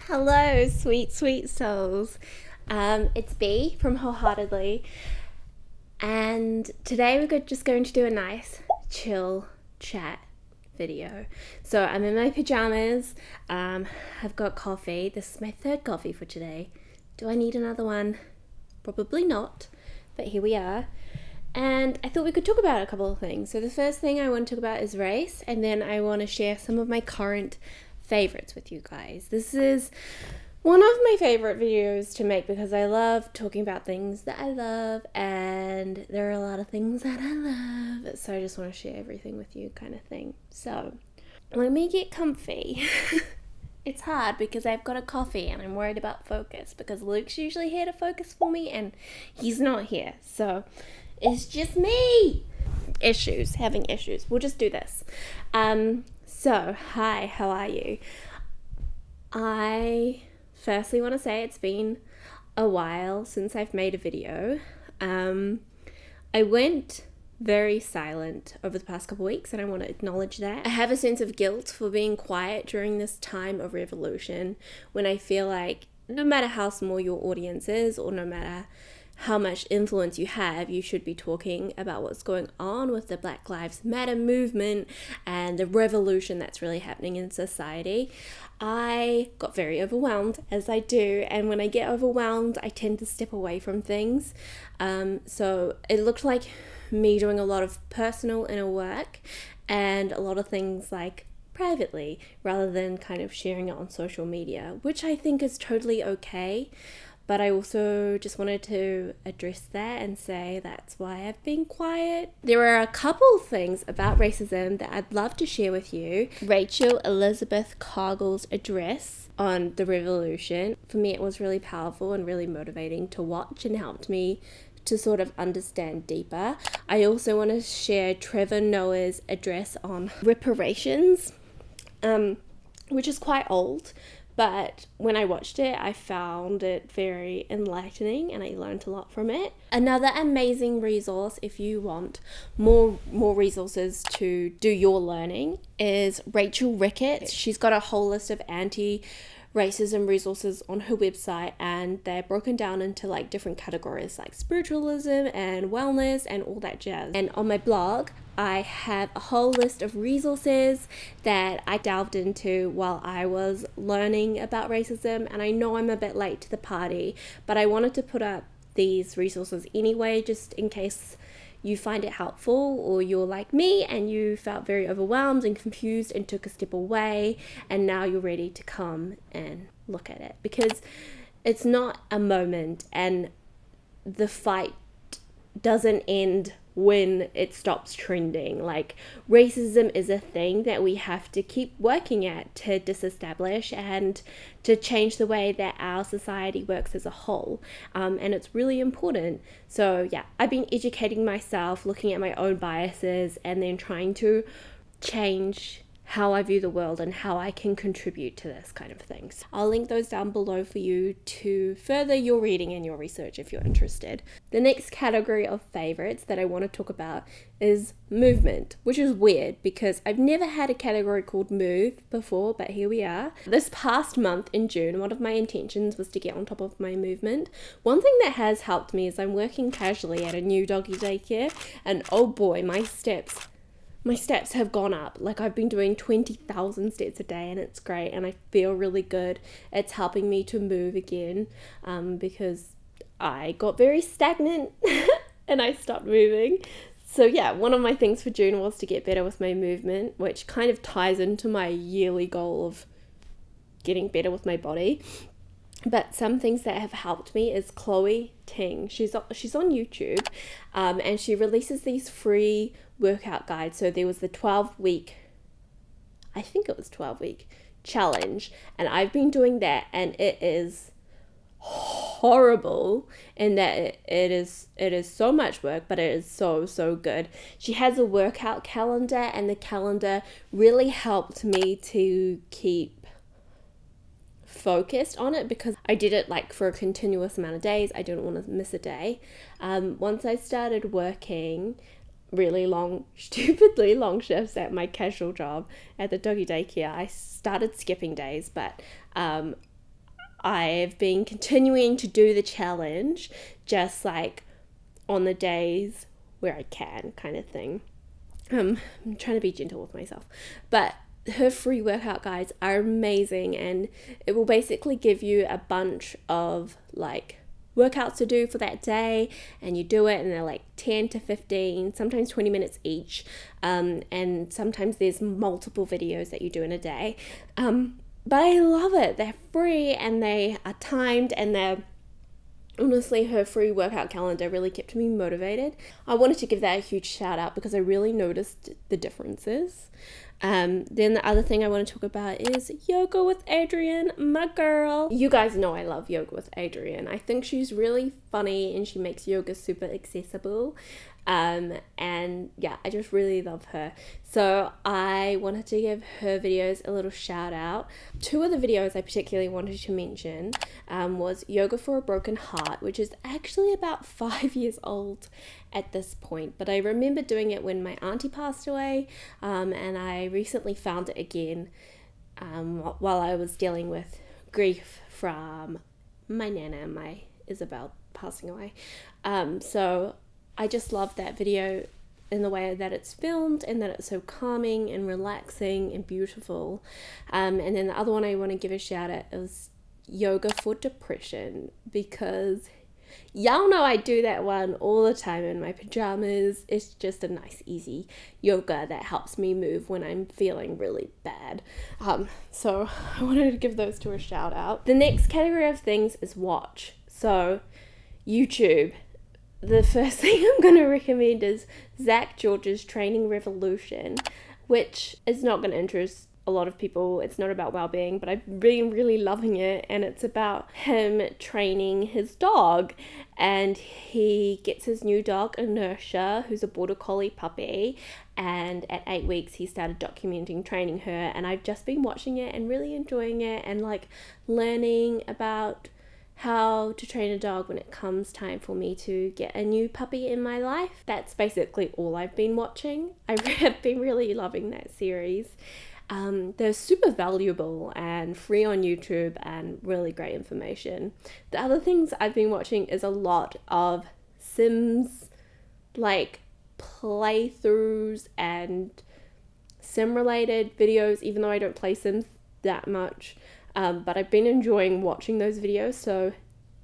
Hello, sweet, sweet souls. It's B from Wholeheartedly, and today we're just going to do a nice, chill chat video. So I'm in my pajamas. I've got coffee. This is my third coffee for today. Do I need another one? Probably not, but here we are. And I thought we could talk about a couple of things. So the first thing I want to talk about is race, and then I want to share some of my current favorites with you guys. This is one of my favorite videos to make because I love talking about things that I love, and there are a lot of things that I love, so I just want to share everything with you, kind of thing. So let me get comfy. It's hard because I've got a coffee and I'm worried about focus because Luke's usually here to focus for me and he's not here, so it's just me. Having issues. We'll just do this. So, hi, how are you? I firstly want to say it's been a while since I've made a video. I went very silent over the past couple of weeks and I want to acknowledge that. I have a sense of guilt for being quiet during this time of revolution when I feel like no matter how small your audience is or no matter how much influence you have, you should be talking about what's going on with the Black Lives Matter movement and the revolution that's really happening in society. I got very overwhelmed, as I do, and when I get overwhelmed, I tend to step away from things. So it looked like me doing a lot of personal inner work and a lot of things like privately rather than kind of sharing it on social media, which I think is totally okay. But I also just wanted to address that and say that's why I've been quiet. There are a couple things about racism that I'd love to share with you. Rachel Elizabeth Cargle's address on the revolution, for me it was really powerful and really motivating to watch and helped me to sort of understand deeper. I also want to share Trevor Noah's address on reparations, which is quite old. But when I watched it, I found it very enlightening and I learned a lot from it. Another amazing resource if you want more resources to do your learning is Rachel Ricketts. She's got a whole list of anti-racism resources on her website and they're broken down into like different categories like spiritualism and wellness and all that jazz. And on my blog, I have a whole list of resources that I delved into while I was learning about racism, and I know I'm a bit late to the party, but I wanted to put up these resources anyway, just in case you find it helpful or you're like me and you felt very overwhelmed and confused and took a step away and now you're ready to come and look at it, because it's not a moment and the fight doesn't end when it stops trending. Like, racism is a thing that we have to keep working at to disestablish and to change the way that our society works as a whole, and it's really important. So yeah, I've been educating myself, looking at my own biases, and then trying to change how I view the world and how I can contribute to this kind of things. I'll link those down below for you to further your reading and your research if you're interested. The next category of favorites that I want to talk about is movement, which is weird because I've never had a category called move before, but here we are. This past month in June, one of my intentions was to get on top of my movement. One thing that has helped me is I'm working casually at a new doggy daycare, and oh boy, my steps have gone up. Like, I've been doing 20,000 steps a day and it's great and I feel really good. It's helping me to move again, because I got very stagnant and I stopped moving. So yeah, one of my things for June was to get better with my movement, which kind of ties into my yearly goal of getting better with my body. But some things that have helped me is Ting. She's on YouTube, and she releases these free workout guides. So there was the 12-week challenge, and I've been doing that, and it is horrible in that it is so much work, but it is so good. She has a workout calendar, and the calendar really helped me to keep focused on it because I did it like for a continuous amount of days. I didn't want to miss a day. Once I started working really long, stupidly long shifts at my casual job at the doggy daycare, I started skipping days, but I've been continuing to do the challenge, just like on the days where I can, kind of thing. I'm trying to be gentle with myself, but her free workout guides are amazing, and it will basically give you a bunch of like workouts to do for that day, and you do it, and they're like 10 to 15, sometimes 20 minutes each, and sometimes there's multiple videos that you do in a day, but I love it. They're free and they are timed, and they're honestly, her free workout calendar really kept me motivated. I wanted to give that a huge shout out because I really noticed the differences. Then the other thing I want to talk about is Yoga with Adriene, my girl. You guys know I love Yoga with Adriene. I think she's really funny and she makes yoga super accessible. And yeah, I just really love her. So I wanted to give her videos a little shout out. Two of the videos I particularly wanted to mention was Yoga for a Broken Heart, which is actually about 5 years old at this point, but I remember doing it when my auntie passed away, and I recently found it again while I was dealing with grief from my nana, my Isabel, passing away. So I just love that video in the way that it's filmed and that it's so calming and relaxing and beautiful. And then the other one I want to give a shout out is Yoga for Depression, because y'all know I do that one all the time in my pajamas. It's just a nice, easy yoga that helps me move when I'm feeling really bad. So I wanted to give those two a shout out. The next category of things is watch. So YouTube. The first thing I'm going to recommend is Zach George's Training Revolution, which is not going to interest a lot of people. It's not about well-being, but I've been really loving it, and it's about him training his dog, and he gets his new dog Inertia, who's a border collie puppy, and at 8 weeks he started documenting training her, and I've just been watching it and really enjoying it and like learning about how to train a dog when it comes time for me to get a new puppy in my life. That's basically all I've been watching. I have been really loving that series. They're super valuable and free on YouTube and really great information. The other things I've been watching is a lot of Sims, like playthroughs and sim related videos, even though I don't play Sims that much. But I've been enjoying watching those videos. So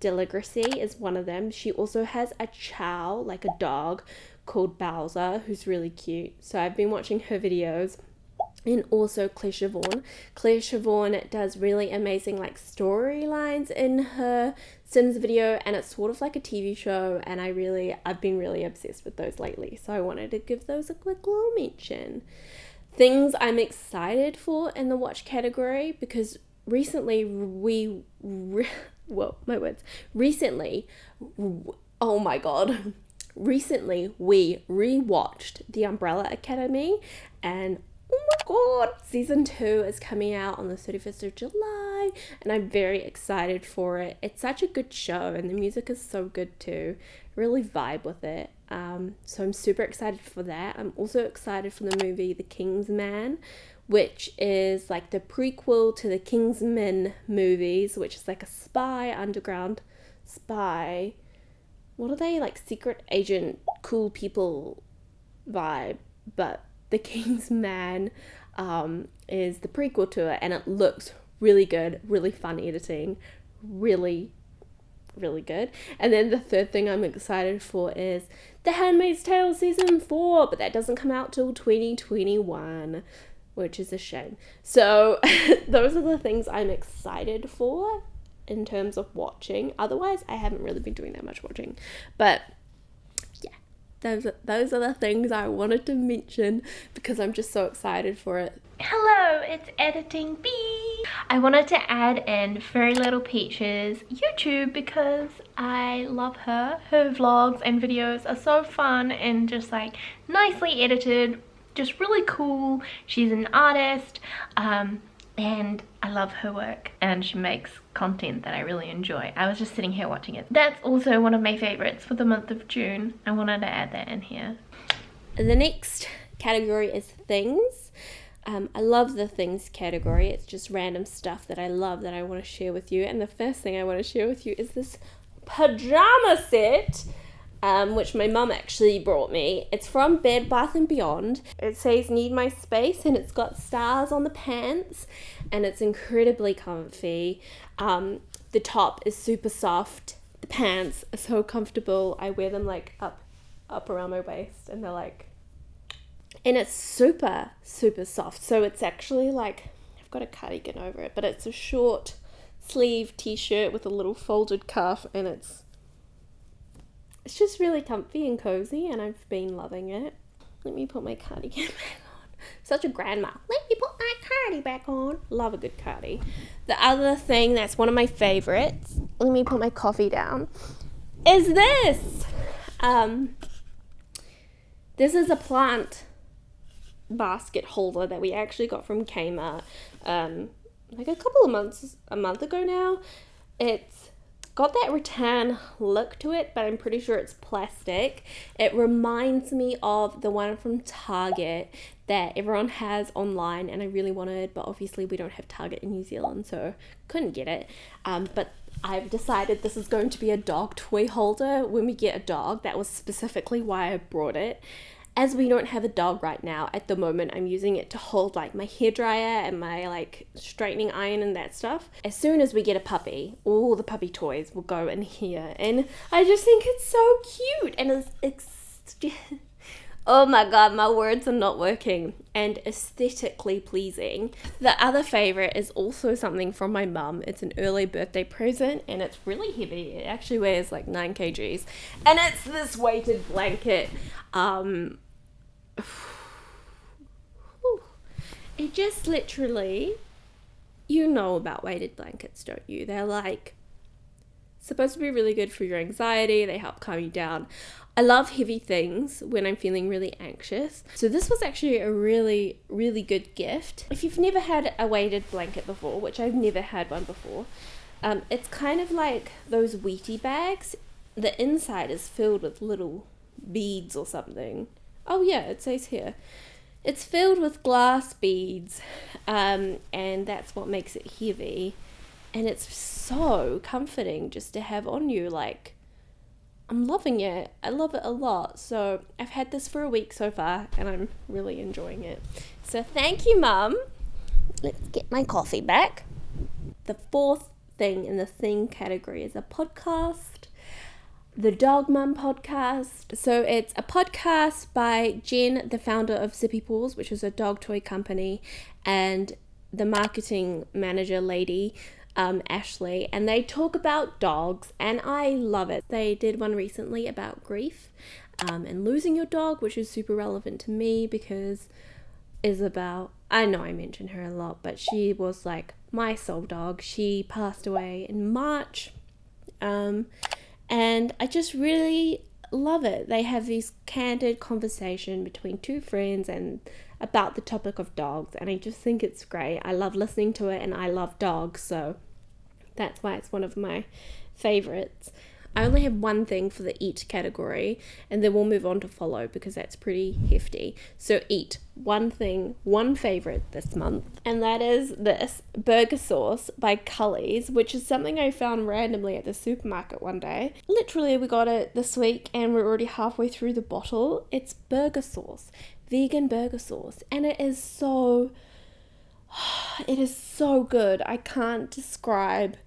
Deligracy is one of them. She also has a chow, like a dog, called Bowser, who's really cute. So I've been watching her videos. And also Claire Siobhan. Claire Siobhan does really amazing like storylines in her Sims video, and it's sort of like a TV show, and I've been really obsessed with those lately. So I wanted to give those a quick little mention. Things I'm excited for in the watch category, because recently recently we rewatched The Umbrella Academy, and oh my god, season 2 is coming out on the 31st of July, and I'm very excited for it. It's such a good show, and the music is so good too. Really vibe with it. So I'm super excited for that. I'm also excited for the movie The King's Man, which is like the prequel to the Kingsman movies, which is like a spy, underground spy. What are they, like secret agent, cool people vibe, but The King's Man is the prequel to it, and it looks really good, really fun editing, really good. And then the third thing I'm excited for is The Handmaid's Tale season 4, but that doesn't come out till 2021, which is a shame. So those are the things I'm excited for in terms of watching. Otherwise, I haven't really been doing that much watching, but those are the things I wanted to mention because I'm just so excited for it. Hello, it's Editing Bee. I wanted to add in Fairy Little Peach's YouTube because I love her. Her vlogs and videos are so fun and just like nicely edited, just really cool. She's an artist, and I love her work, and she makes content that I really enjoy. I was just sitting here watching it. That's also one of my favorites for the month of June. I wanted to add that in here. The next category is things. I love the things category. It's just random stuff that I love that I want to share with you. And the first thing I want to share with you is this pajama set, which my mum actually brought me. It's from Bed Bath & Beyond. It says need my space, and it's got stars on the pants, and it's incredibly comfy. The top is super soft. The pants are so comfortable. I wear them like up around my waist, and they're like, and it's super, super soft. So it's actually like, I've got a cardigan over it, but it's a short sleeve t-shirt with a little folded cuff, and it's just really comfy and cozy, and I've been loving it. Let me put my cardigan back on. Such a grandma. Let me put my cardi back on. Love a good cardi. The other thing that's one of my favorites, let me put my coffee down, is this. This is a plant basket holder that we actually got from Kmart like a month ago now. It's got that rattan look to it, but I'm pretty sure it's plastic. It reminds me of the one from Target that everyone has online, and I really wanted, but obviously we don't have Target in New Zealand, so couldn't get it. But I've decided this is going to be a dog toy holder when we get a dog. That was specifically why I brought it. As we don't have a dog right now, at the moment, I'm using it to hold like my hairdryer and my like straightening iron and that stuff. As soon as we get a puppy, all the puppy toys will go in here, and I just think it's so cute, and it's oh my god, my words are not working, and aesthetically pleasing. The other favorite is also something from my mum. It's an early birthday present, and it's really heavy. It actually weighs like 9 kgs, and it's this weighted blanket. It just literally, you know about weighted blankets, don't you? They're like supposed to be really good for your anxiety. They help calm you down. I love heavy things when I'm feeling really anxious. So this was actually a really, really good gift. If you've never had a weighted blanket before, which I've never had one before, it's kind of like those Wheatie bags. The inside is filled with little beads or something. Oh yeah, it says here. It's filled with glass beads, and that's what makes it heavy. And it's so comforting just to have on you. Like, I'm loving it. I love it a lot. So I've had this for a week so far, and I'm really enjoying it. So thank you, Mum. Let's get my coffee back. The fourth thing in the thing category is a podcast. The Dog Mum podcast. So it's a podcast by Jen, the founder of Zippy Paws, which is a dog toy company, and the marketing manager lady, Ashley, and they talk about dogs, and I love it. They did one recently about grief and losing your dog, which is super relevant to me because Isabel, I know I mention her a lot, but she was like my soul dog. She passed away in March. And I just really love it. They have these candid conversation between two friends and about the topic of dogs, and I just think it's great. I love listening to it, and I love dogs, so that's why it's one of my favorites. I only have one thing for the eat category, and then we'll move on to follow because that's pretty hefty. So eat, one thing, one favorite this month, and that is this burger sauce by Cully's, which is something I found randomly at the supermarket one day. Literally, we got it this week and we're already halfway through the bottle. It's burger sauce, vegan burger sauce, and it is so good. I can't describe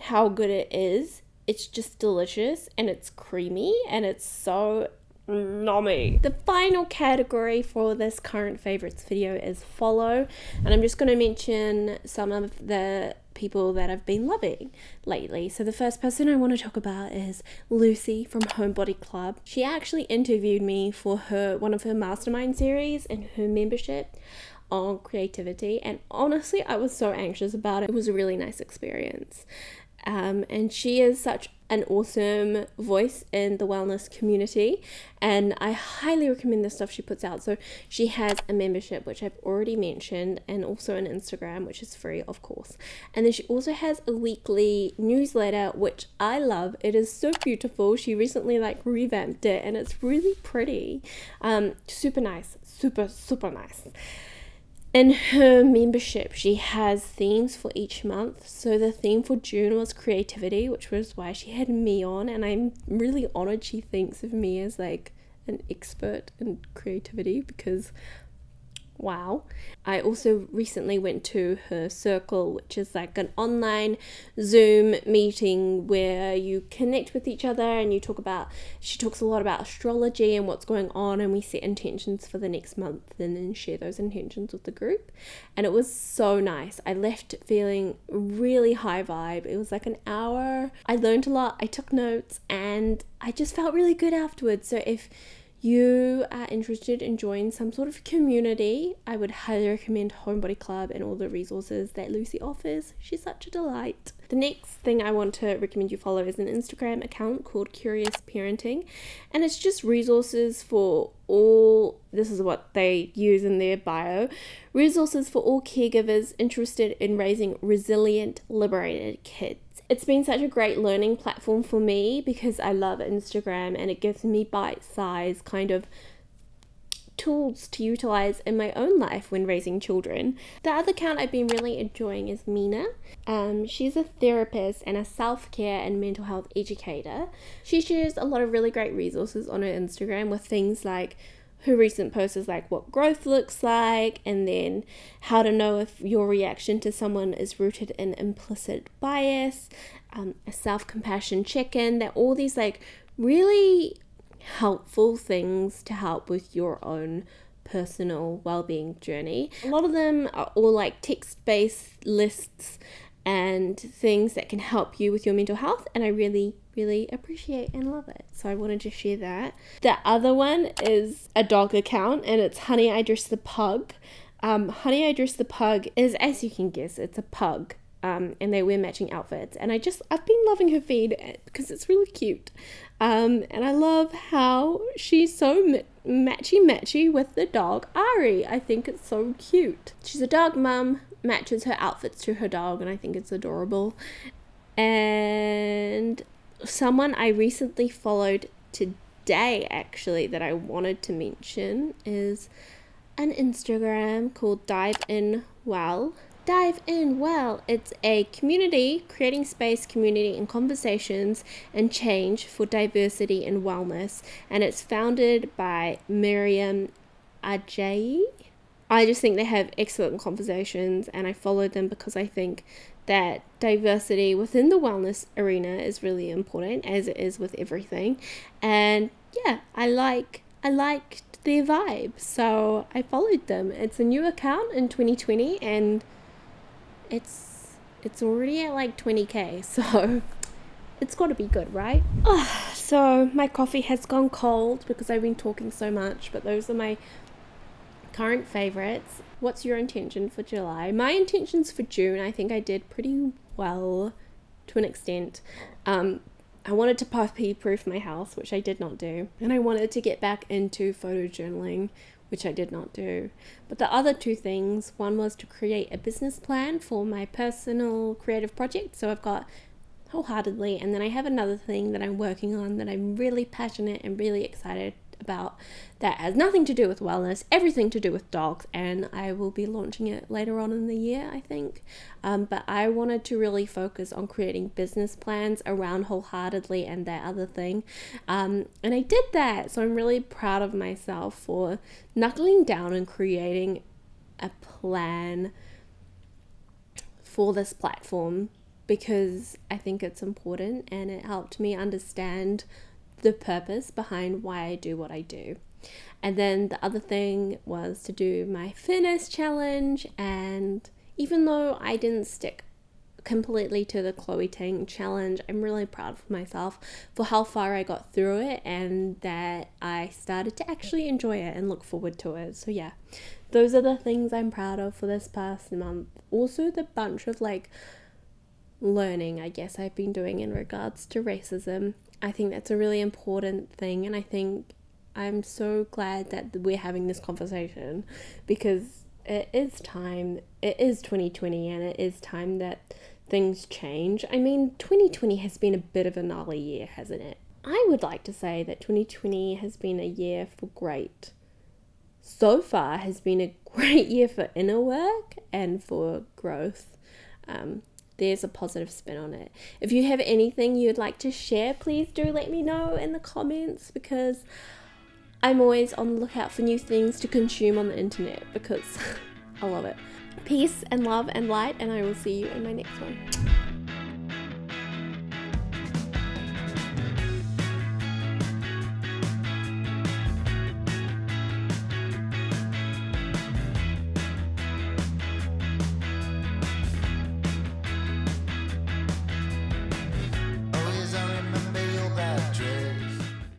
how good it is. It's just delicious, and it's creamy, and it's so yummy. The final category for this current favorites video is follow, and I'm just going to mention some of the people that I've been loving lately. So the first person I want to talk about is Lucy from Homebody Club. She actually interviewed me for one of her mastermind series and her membership on creativity, and honestly I was so anxious about it. It was a really nice experience. And she is such an awesome voice in the wellness community, and I highly recommend the stuff she puts out. So she has a membership, which I've already mentioned, and also an Instagram, which is free, of course. And then she also has a weekly newsletter, which I love. It is so beautiful. She recently revamped it, and it's really pretty. Super nice, super nice. In her membership, she has themes for each month. So the theme for June was creativity, which was why she had me on. And I'm really honored she thinks of me as like an expert in creativity, because wow. I also recently went to her circle, which is like an online Zoom meeting where you connect with each other and she talks a lot about astrology and what's going on, and we set intentions for the next month and then share those intentions with the group. And it was so nice. I left feeling really high vibe. It was like an hour. I learned a lot. I took notes and I just felt really good afterwards. So if you are interested in joining some sort of community, I would highly recommend Homebody Club and all the resources that Lucy offers. She's such a delight. The next thing I want to recommend you follow is an Instagram account called Curious Parenting, and it's just resources for all, this is what they use in their bio, resources for all caregivers interested in raising resilient, liberated kids. It's been such a great learning platform for me because I love Instagram and it gives me bite-sized kind of tools to utilize in my own life when raising children. The other account I've been really enjoying is Mina. She's a therapist and a self-care and mental health educator. She shares a lot of really great resources on her Instagram with things like her recent post is like what growth looks like, and then how to know if your reaction to someone is rooted in implicit bias, a self-compassion check-in. They're all these like really helpful things to help with your own personal well-being journey. A lot of them are all like text-based lists and things that can help you with your mental health, and I really appreciate and love it. So I wanted to share that. The other one is a dog account, and it's Honey I Dress the Pug. Honey I Dress the Pug is, as you can guess, it's a pug. And they wear matching outfits, and I've been loving her feed because it's really cute. And I love how she's so matchy with the dog Ari. I think it's so cute. She's a dog mum, matches her outfits to her dog, and I think it's adorable. And someone I recently followed today, actually, that I wanted to mention is an Instagram called Dive In Well. It's a community creating space, community, and conversations and change for diversity and wellness, and it's founded by Miriam Ajayi. I just think they have excellent conversations, and I follow them because I think that diversity within the wellness arena is really important, as it is with everything. And yeah, I liked their vibe, so I followed them. It's a new account in 2020, and it's already at like 20k, so it's got to be good, right? So my coffee has gone cold because I've been talking so much, but those are my current favorites. What's your intention for July? My intentions for June, I think I did pretty well to an extent. I wanted to puppy-proof my house, which I did not do, and I wanted to get back into photojournaling, which I did not do. But the other two things, one was to create a business plan for my personal creative project. So I've got Wholeheartedly, and then I have another thing that I'm working on that I'm really passionate and really excited about that has nothing to do with wellness, everything to do with dogs, and I will be launching it later on in the year, I think. But I wanted to really focus on creating business plans around Wholeheartedly and that other thing, and I did that, so I'm really proud of myself for knuckling down and creating a plan for this platform, because I think it's important and it helped me understand the purpose behind why I do what I do. And then the other thing was to do my fitness challenge, and even though I didn't stick completely to the Chloe Ting challenge, I'm really proud of myself for how far I got through it and that I started to actually enjoy it and look forward to it. So yeah, those are the things I'm proud of for this past month. Also the bunch of like learning, I guess, I've been doing in regards to racism. I think that's a really important thing, and I think I'm so glad that we're having this conversation, because it is time. It is 2020, and it is time that things change. I mean, 2020 has been a bit of a gnarly year, hasn't it? I would like to say that 2020 has been a year for great so far has been a great year for inner work and for growth. There's a positive spin on it. If you have anything you'd like to share, please do let me know in the comments, because I'm always on the lookout for new things to consume on the internet, because I love it. Peace and love and light, and I will see you in my next one.